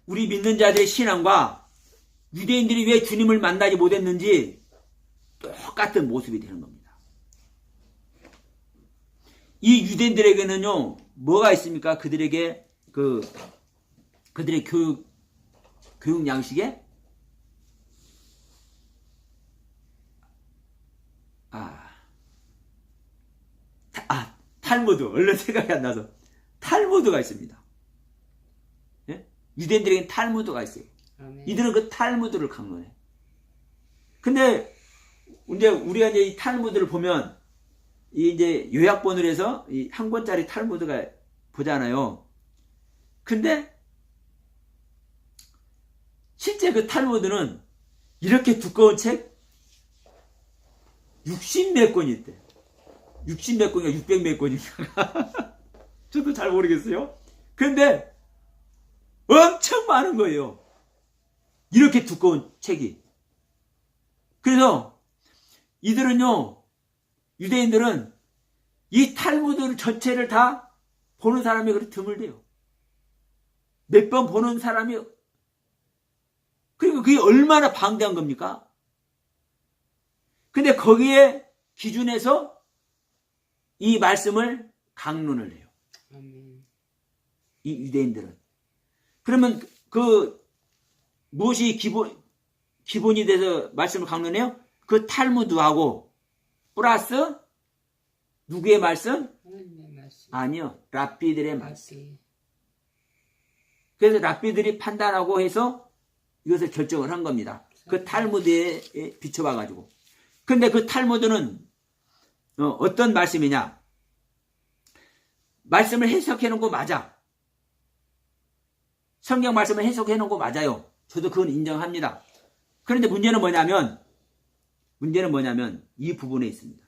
우리 믿는 자들의 신앙과 유대인들이 왜 주님을 만나지 못했는지 똑같은 모습이 되는 겁니다. 이 유대인들에게는요, 뭐가 있습니까? 그들에게 그들의 교육 양식에 탈무드, 얼른 생각이 안 나서 탈무드가 있습니다. 예? 유대인들에게는 탈무드가 있어요. 아멘. 이들은 그 탈무드를 강론해. 근데 이제 우리가 이제 이 탈무드를 보면 이 이제 요약본을 해서 이 한 권짜리 탈무드가 보잖아요. 근데 실제 그 탈무드는 이렇게 두꺼운 책 60몇 권이 있대. 60몇 권인가 600몇 권인가. 저도 잘 모르겠어요. 근데 엄청 많은 거예요. 이렇게 두꺼운 책이. 그래서 이들은요, 유대인들은 이 탈무드 전체를 다 보는 사람이 그렇게 드물대요. 몇 번 보는 사람이. 그리고 그게 얼마나 방대한 겁니까? 근데 거기에 기준에서 이 말씀을 강론을 해요. 아멘. 이 유대인들은. 그러면 무엇이 기본이 돼서 말씀을 강론해요? 그 탈무드하고 플러스 누구의 말씀? 하나님의 말씀. 아니요. 랍비들의 말씀. 말씀. 그래서 랍비들이 판단하고 해서 이것을 결정을 한 겁니다. 그 탈무드에 비춰봐가지고. 근데 그 탈무드는 어떤 말씀이냐? 말씀을 해석해 놓은 거 맞아. 성경 말씀을 해석해 놓은 거 맞아요. 저도 그건 인정합니다. 그런데 문제는 뭐냐면 이 부분에 있습니다.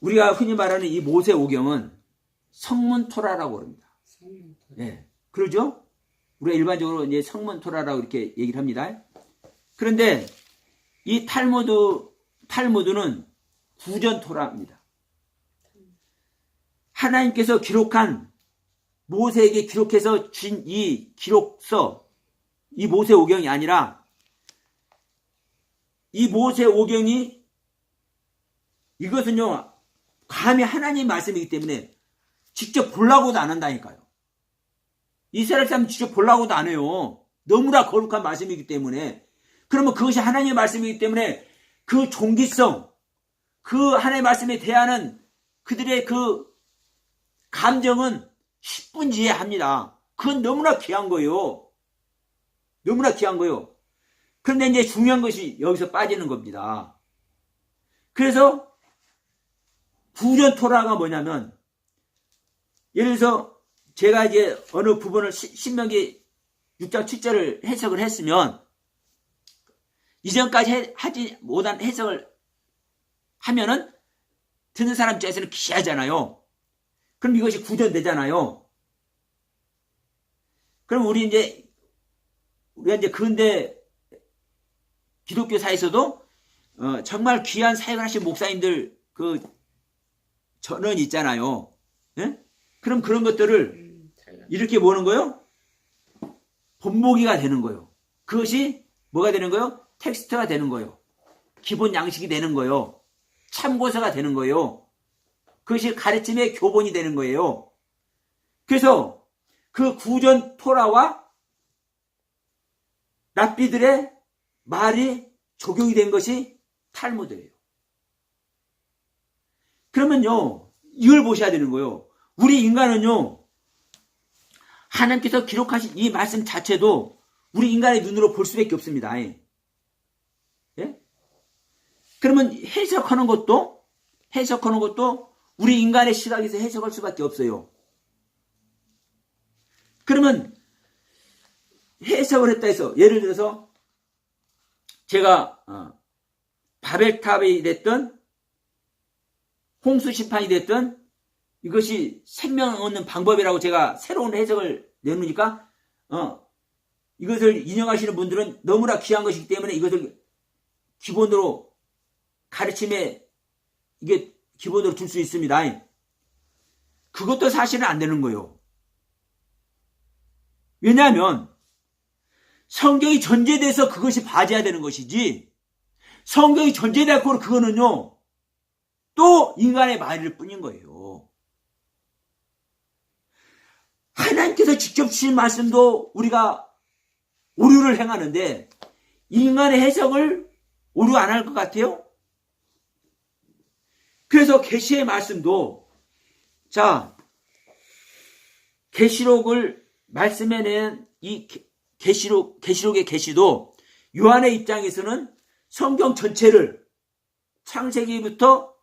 우리가 흔히 말하는 이 모세 오경은 성문 토라라고 합니다. 성문 토라. 네, 그러죠? 우리가 일반적으로 이제 성문 토라라고 이렇게 얘기를 합니다. 그런데 이 탈무드는 구전 토라입니다. 하나님께서 기록한 모세에게 기록해서 준 이 기록서, 이 모세 오경이 아니라 이 모세 오경이 이것은요 감히 하나님 말씀이기 때문에 직접 보려고도 안 한다니까요. 이스라엘 사람 직접 보려고도 안 해요. 너무나 거룩한 말씀이기 때문에. 그러면 그것이 하나님의 말씀이기 때문에 그 종기성, 그 하나님의 말씀에 대하는 그들의 그 감정은 10분 이해합니다. 그건 너무나 귀한 거예요. 너무나 귀한 거예요. 그런데 이제 중요한 것이 여기서 빠지는 겁니다. 그래서 구전 토라가 뭐냐면, 예를 들어서 제가 이제 어느 부분을 신명기 6장 7절을 해석을 했으면 이전까지 하지 못한 해석을 하면은 듣는 사람 입장에서는 기하잖아요. 그럼 이것이 구전되잖아요. 그럼 우리가 이제 근대 기독교사에서도 정말 귀한 사역을 하신 목사님들 그 전원 있잖아요. 예? 그럼 그런 것들을 이렇게 보는 거요? 본보기가 되는 거예요. 그것이 뭐가 되는 거예요? 텍스트가 되는 거예요. 기본 양식이 되는 거예요. 참고서가 되는 거예요. 그것이 가르침의 교본이 되는 거예요. 그래서 그 구전 토라와 랍비들의 말이 적용이 된 것이 탈무드예요. 그러면요, 이걸 보셔야 되는 거예요. 우리 인간은요, 하나님께서 기록하신 이 말씀 자체도 우리 인간의 눈으로 볼 수밖에 없습니다. 예? 그러면 해석하는 것도 우리 인간의 시각에서 해석할 수밖에 없어요. 그러면 해석을 했다 해서, 예를 들어서 제가 바벨탑이 됐든 홍수 심판이 됐든 이것이 생명 얻는 방법이라고 제가 새로운 해석을 내놓으니까 이것을 인용하시는 분들은 너무나 귀한 것이기 때문에 이것을 기본으로 가르침에 이게 기본으로 줄 수 있습니다. 그것도 사실은 안 되는 거예요. 왜냐하면 성경이 전제돼서 그것이 봐져야 되는 것이지, 성경이 전제되고 그거는요 또 인간의 말일 뿐인 거예요. 하나님께서 직접 주신 말씀도 우리가 오류를 행하는데 인간의 해석을 오류 안 할 것 같아요? 그래서 계시의 말씀도, 자, 계시록을 말씀해낸 이 계시록의 계시도 요한의 입장에서는 성경 전체를, 창세기부터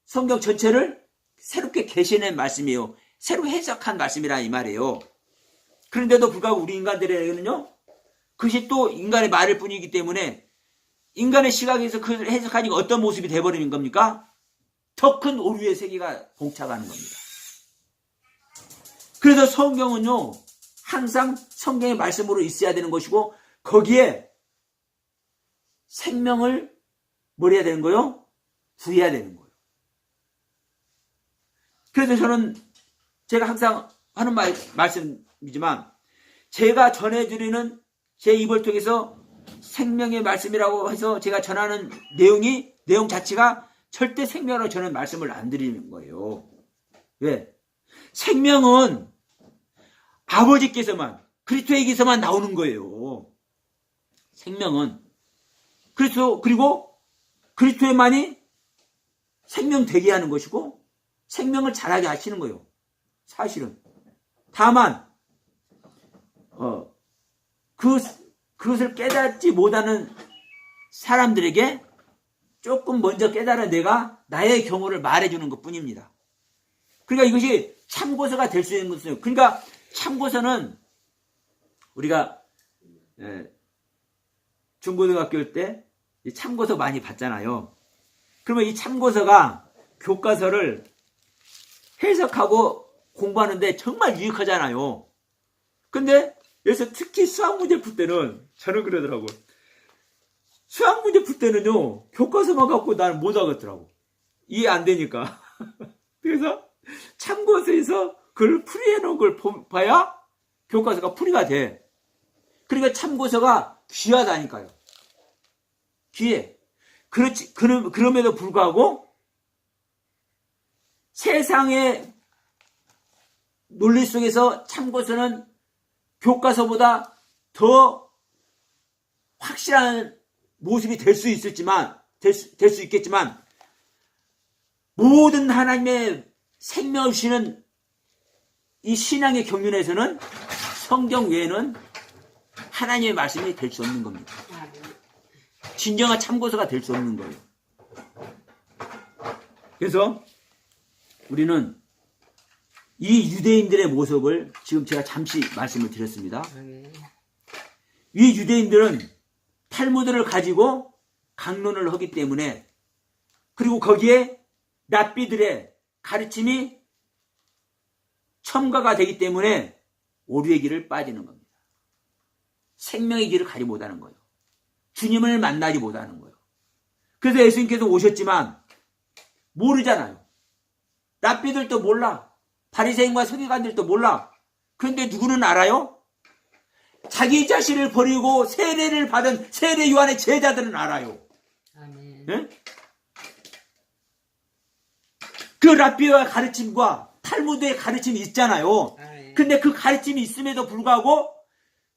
성경 전체를 새롭게 계시낸 말씀이에요. 새로 해석한 말씀이라 이 말이에요. 그런데도 불구하고 우리 인간들에게는요, 그것이 또 인간의 말일 뿐이기 때문에 인간의 시각에서 그걸 해석하니까 어떤 모습이 돼버리는 겁니까? 더 큰 오류의 세계가 봉착하는 겁니다. 그래서 성경은요, 항상 성경의 말씀으로 있어야 되는 것이고, 거기에 생명을 뭘 해야 되는 거요? 부여해야 되는 거예요. 그래서 저는 제가 항상 하는 말씀이지만, 제가 전해드리는 제 입을 통해서 생명의 말씀이라고 해서 제가 전하는 내용 자체가 절대 생명으로 저는 말씀을 안 드리는 거예요. 왜? 생명은 아버지께서만, 그리스도에게서만 나오는 거예요. 생명은. 그리고 그리스도에만이 생명 되게 하는 것이고 생명을 자라게 하시는 거예요. 사실은. 다만 그것을 깨닫지 못하는 사람들에게 조금 먼저 깨달은 내가 나의 경우를 말해주는 것 뿐입니다. 그러니까 이것이 참고서가 될 수 있는 것이에요. 그러니까 참고서는 우리가 중고등학교 때 참고서 많이 봤잖아요. 그러면 이 참고서가 교과서를 해석하고 공부하는데 정말 유익하잖아요. 근데 여기서 특히 수학 문제 풀 때는 저는 그러더라고요. 수학 문제 풀 때는요, 교과서만 갖고 나는 못 하겠더라고. 이해 안 되니까. 그래서 참고서에서 그걸 풀이해 놓은 걸 봐야 교과서가 풀이가 돼. 그러니까 참고서가 귀하다니까요. 귀해. 그럼에도 불구하고 세상의 논리 속에서 참고서는 교과서보다 더 확실한 모습이 될 수 있겠지만 모든 하나님의 생명을 주시는 이 신앙의 경륜에서는 성경 외에는 하나님의 말씀이 될 수 없는 겁니다. 진정한 참고서가 될 수 없는 거예요. 그래서 우리는 이 유대인들의 모습을 지금 제가 잠시 말씀을 드렸습니다. 이 유대인들은 탈무드를 가지고 강론을 하기 때문에, 그리고 거기에 랍비들의 가르침이 첨가가 되기 때문에 오류의 길을 빠지는 겁니다. 생명의 길을 가지 못하는 거예요. 주님을 만나지 못하는 거예요. 그래서 예수님께서 오셨지만 모르잖아요. 랍비들도 몰라. 바리새인과 서기관들도 몰라. 그런데 누구는 알아요? 자기 자신을 버리고 세례를 받은 세례 요한의 제자들은 알아요. 아멘. 네? 그 랍비의 가르침과 탈무드의 가르침이 있잖아요. 근데 그 가르침이 있음에도 불구하고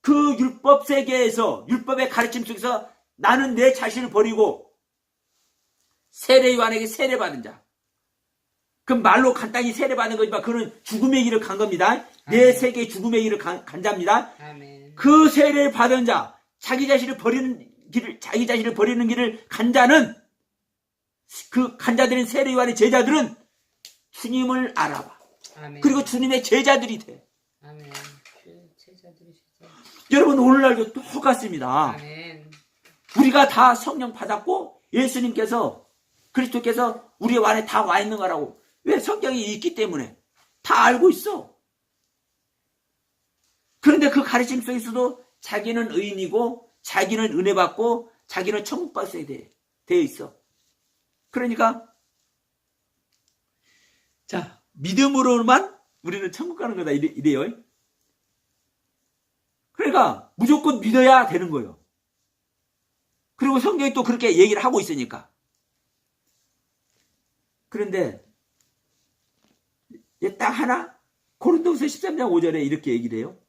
그 율법 세계에서, 율법의 가르침 속에서 나는 내 자신을 버리고 세례 요한에게 세례받은 자. 그 말로 간단히 세례받은 거지만 그는 죽음의 길을 간 겁니다. 내 세계의 죽음의 길을 간 자입니다. 아멘. 그 세례를 받은 자, 자기 자신을 버리는 길을 간 자는, 그 간 자들인 세례 요한의 제자들은 주님을 알아봐. 아멘. 그리고 주님의 제자들이 돼. 아멘. 제자들이시죠. 여러분, 오늘날도 똑같습니다. 아멘. 우리가 다 성령 받았고 예수님께서, 그리스도께서 우리 안에 다 와 있는 거라고. 왜? 성경이 있기 때문에 다 알고 있어. 그런데 그 가르침 속에서도 자기는 의인이고 자기는 은혜 받고 자기는 천국 받아야 되어 있어. 그러니까 자, 믿음으로만 우리는 천국 가는 거다 이래요. 그러니까 무조건 믿어야 되는 거예요. 그리고 성경이 또 그렇게 얘기를 하고 있으니까. 그런데 딱 하나, 고린도후서 13장 5절에 이렇게 얘기를 해요.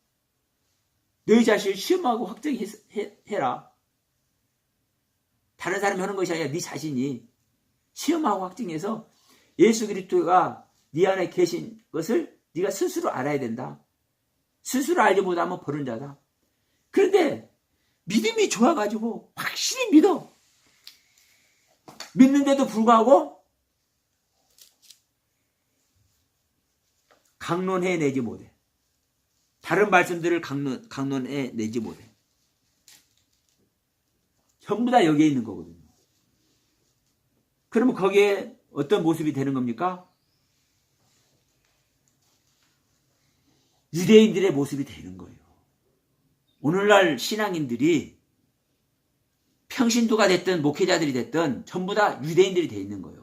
너희 자신을 시험하고 확정해라. 다른 사람이 하는 것이 아니라 네 자신이 시험하고 확증해서 예수 그리스도가 네 안에 계신 것을 네가 스스로 알아야 된다. 스스로 알지 못하면 버른 자다. 그런데 믿음이 좋아가지고 확실히 믿어. 믿는데도 불구하고 강론해내지 못해. 다른 말씀들을 강론해내지 못해. 전부 다 여기에 있는 거거든요. 그러면 거기에 어떤 모습이 되는 겁니까? 유대인들의 모습이 되는 거예요. 오늘날 신앙인들이 평신도가 됐든 목회자들이 됐든 전부 다 유대인들이 돼 있는 거예요.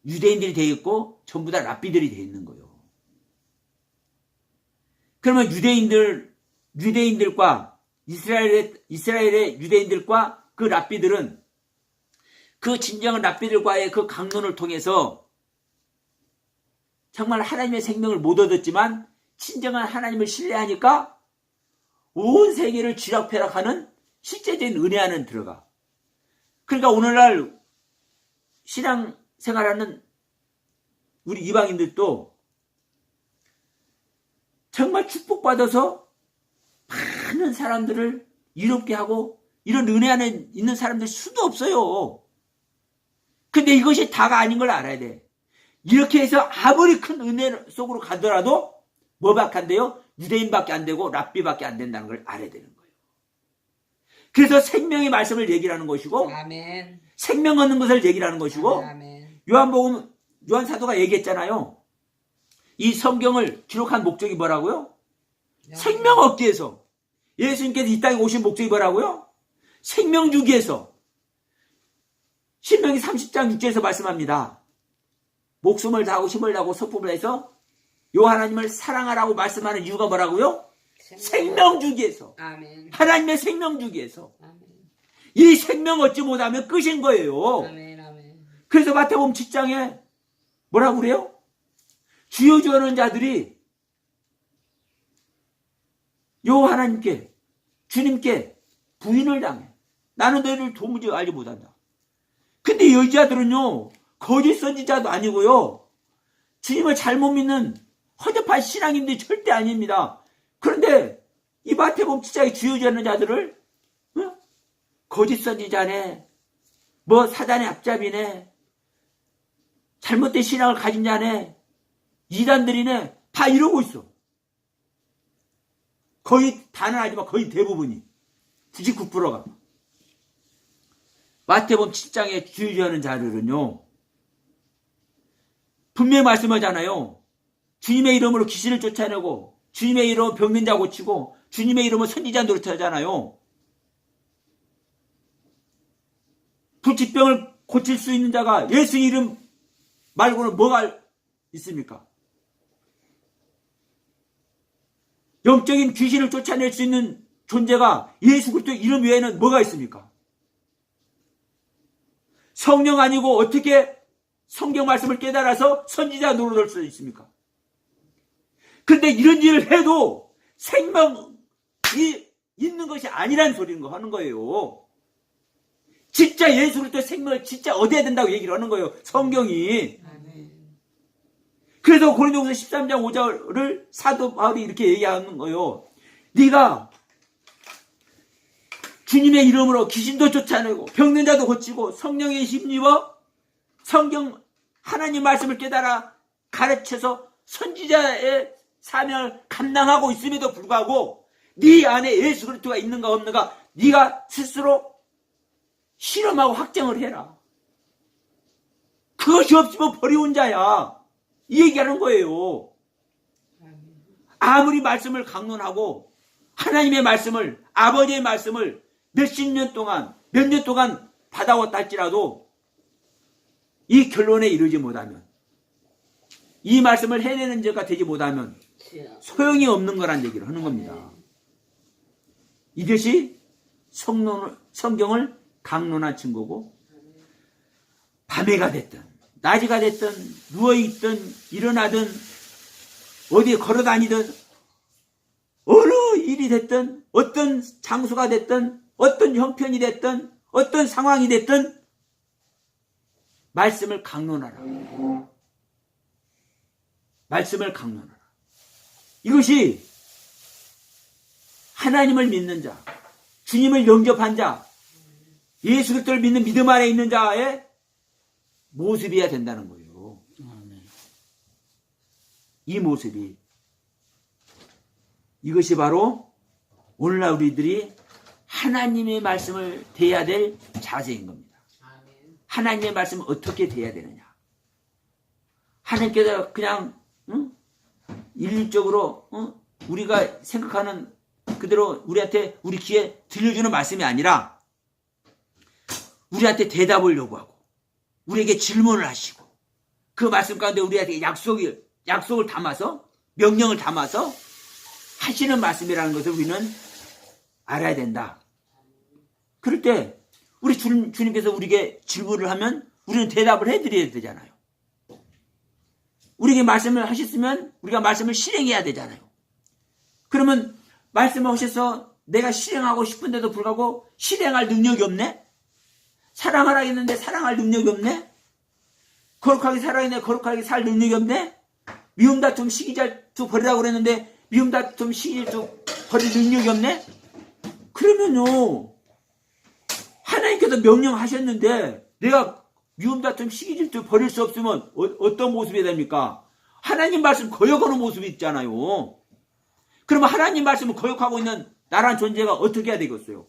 유대인들이 돼 있고 전부 다 랍비들이 돼 있는 거예요. 그러면 유대인들과 이스라엘의 유대인들과 그 랍비들은 그 진정한 랍비들과의 그 강론을 통해서 정말 하나님의 생명을 못 얻었지만 진정한 하나님을 신뢰하니까 온 세계를 쥐락펴락하는 실제적인 은혜 안에 들어가. 그러니까 오늘날 신앙생활하는 우리 이방인들도 정말 축복받아서 많은 사람들을 이롭게 하고 이런 은혜 안에 있는 사람들 수도 없어요. 근데 이것이 다가 아닌 걸 알아야 돼. 이렇게 해서 아무리 큰 은혜 속으로 가더라도 뭐밖에 안 돼요? 유대인밖에 안 되고 랍비밖에 안 된다는 걸 알아야 되는 거예요. 그래서 생명의 말씀을 얘기를 하는 것이고 아멘. 생명 얻는 것을 얘기를 하는 것이고 아멘. 요한복음 요한 사도가 얘기했잖아요. 이 성경을 기록한 목적이 뭐라고요? 생명 얻기 위해서. 예수님께서 이 땅에 오신 목적이 뭐라고요? 생명 주기 위해서. 신명기 30장 6절에서 말씀합니다. 목숨을 다하고 힘을 다하고 소품을 해서 요 하나님을 사랑하라고 말씀하는 이유가 뭐라고요? 생명 주기 위해서. 아멘. 하나님의 생명 주기 위해서. 아멘. 이 생명 얻지 못하면 끝인 거예요. 아멘. 아멘. 그래서 마태복음 7장에 뭐라고 그래요? 주여 주여 하는 자들이 여호와 하나님께, 주님께 부인을 당해. 나는 너희를 도무지 알지 못한다. 근데 이 여자들은요, 거짓 선지자도 아니고요, 주님을 잘못 믿는 허접한 신앙인들이 절대 아닙니다. 그런데 이 마태복음 7장에 주여 주여 하는 자들을 거짓 선지자네, 뭐 사단의 앞잡이네, 잘못된 신앙을 가진 자네, 이단들이네, 다 이러고 있어. 거의 다는 아니지만 거의 대부분이 99%가 마태복음 7장에 주의하는 자들은요, 분명히 말씀하잖아요. 주님의 이름으로 귀신을 쫓아내고, 주님의 이름으로 병든 자 고치고, 주님의 이름으로 선지자 노릇하잖아요. 불치병을 고칠 수 있는 자가 예수 이름 말고는 뭐가 있습니까? 영적인 귀신을 쫓아낼 수 있는 존재가 예수 그리스도 이름 외에는 뭐가 있습니까? 성령 아니고 어떻게 성경 말씀을 깨달아서 선지자 노릇할 수 있습니까? 그런데 이런 일을 해도 생명이 있는 것이 아니라는 소리는 거 하는 거예요. 진짜 예수 그리스도의 생명을 진짜 얻어야 된다고 얘기를 하는 거예요, 성경이. 그래서 고린도후서 13장 5절을 사도 바울이 이렇게 얘기하는 거예요. 네가 주님의 이름으로 귀신도 쫓아내고 병든 자도 고치고 성령에 힘입어 성경 하나님 말씀을 깨달아 가르쳐서 선지자의 사명을 감당하고 있음에도 불구하고 네 안에 예수 그리스도가 있는가 없는가 네가 스스로 실험하고 확정을 해라. 그것이 없으면 버리운 자야. 이 얘기하는 거예요. 아무리 말씀을 강론하고 하나님의 말씀을, 아버지의 말씀을 몇십 년 동안, 몇 년 동안 받아왔다 할지라도 이 결론에 이르지 못하면, 이 말씀을 해내는 자가 되지 못하면 소용이 없는 거란 얘기를 하는 겁니다. 이것이 성경을 강론한 증거고, 밤에가 됐든 낮이가 됐든 누워있든 일어나든 어디에 걸어다니든 어느 일이 됐든 어떤 장소가 됐든 어떤 형편이 됐든 어떤 상황이 됐든 말씀을 강론하라. 말씀을 강론하라. 이것이 하나님을 믿는 자, 주님을 영접한 자, 예수 그리스도를 믿는 믿음 안에 있는 자의 모습이어야 된다는 거예요. 이 모습이, 이것이 바로 오늘날 우리들이 하나님의 말씀을 대해야 될 자세인 겁니다. 하나님의 말씀은 어떻게 대해야 되느냐. 하나님께서 그냥 일률적으로 우리가 생각하는 그대로 우리한테 우리 귀에 들려주는 말씀이 아니라 우리한테 대답을 요구하고 우리에게 질문을 하시고 그 말씀 가운데 우리한테 약속을 담아서 명령을 담아서 하시는 말씀이라는 것을 우리는 알아야 된다. 그럴 때 우리 주님께서 우리에게 질문을 하면 우리는 대답을 해드려야 되잖아요. 우리에게 말씀을 하셨으면 우리가 말씀을 실행해야 되잖아요. 그러면 말씀을 하셔서 내가 실행하고 싶은데도 불구하고 실행할 능력이 없네? 사랑하라 했는데 사랑할 능력이 없네? 거룩하게 살아야 했는데 거룩하게 살 능력이 없네? 미움 다툼 시기질투 버리라고 그랬는데 미움 다툼 시기질투 버릴 능력이 없네? 그러면요, 하나님께서 명령하셨는데 내가 미움 다툼 시기질투 버릴 수 없으면 어떤 모습이 됩니까? 하나님 말씀 거역하는 모습이 있잖아요. 그러면 하나님 말씀을 거역하고 있는 나란 존재가 어떻게 해야 되겠어요?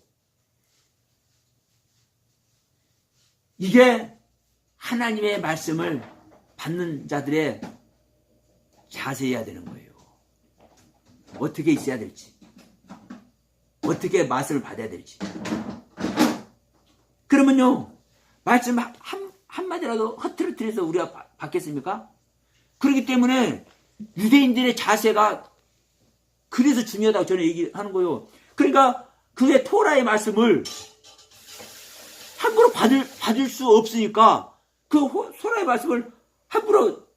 이게 하나님의 말씀을 받는 자들의 자세해야 되는 거예요. 어떻게 있어야 될지, 어떻게 말씀을 받아야 될지. 그러면요, 말씀 한마디라도 흐트러뜨려서 우리가 받겠습니까? 그렇기 때문에 유대인들의 자세가 그래서 중요하다고 저는 얘기하는 거예요. 그러니까 그의 토라의 말씀을 함부로 받을 수 없으니까 그 토라의 말씀을 함부로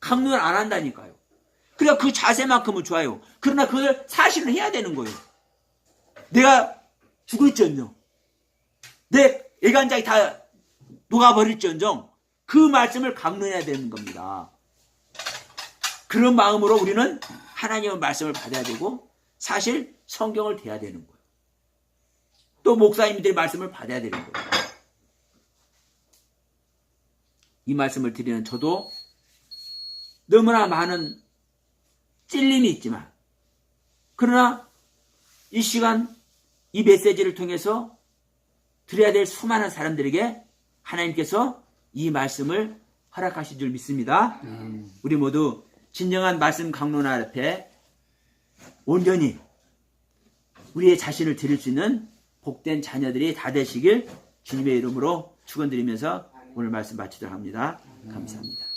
강론을 안 한다니까요. 그러니까 그 자세만큼은 좋아요. 그러나 그걸 사실을 해야 되는 거예요. 내가 죽을지언정, 내 애간장이 다 녹아버릴지언정 그 말씀을 강론해야 되는 겁니다. 그런 마음으로 우리는 하나님의 말씀을 받아야 되고 사실 성경을 대야 되는 거예요. 또 목사님들의 말씀을 받아야 되는 거예요. 이 말씀을 드리는 저도 너무나 많은 찔림이 있지만 그러나 이 시간 이 메시지를 통해서 드려야 될 수많은 사람들에게 하나님께서 이 말씀을 허락하신 줄 믿습니다. 우리 모두 진정한 말씀 강론할 앞에 온전히 우리의 자신을 드릴 수 있는 복된 자녀들이 다 되시길 주님의 이름으로 축원드리면서 오늘 말씀 마치도록 합니다. 감사합니다.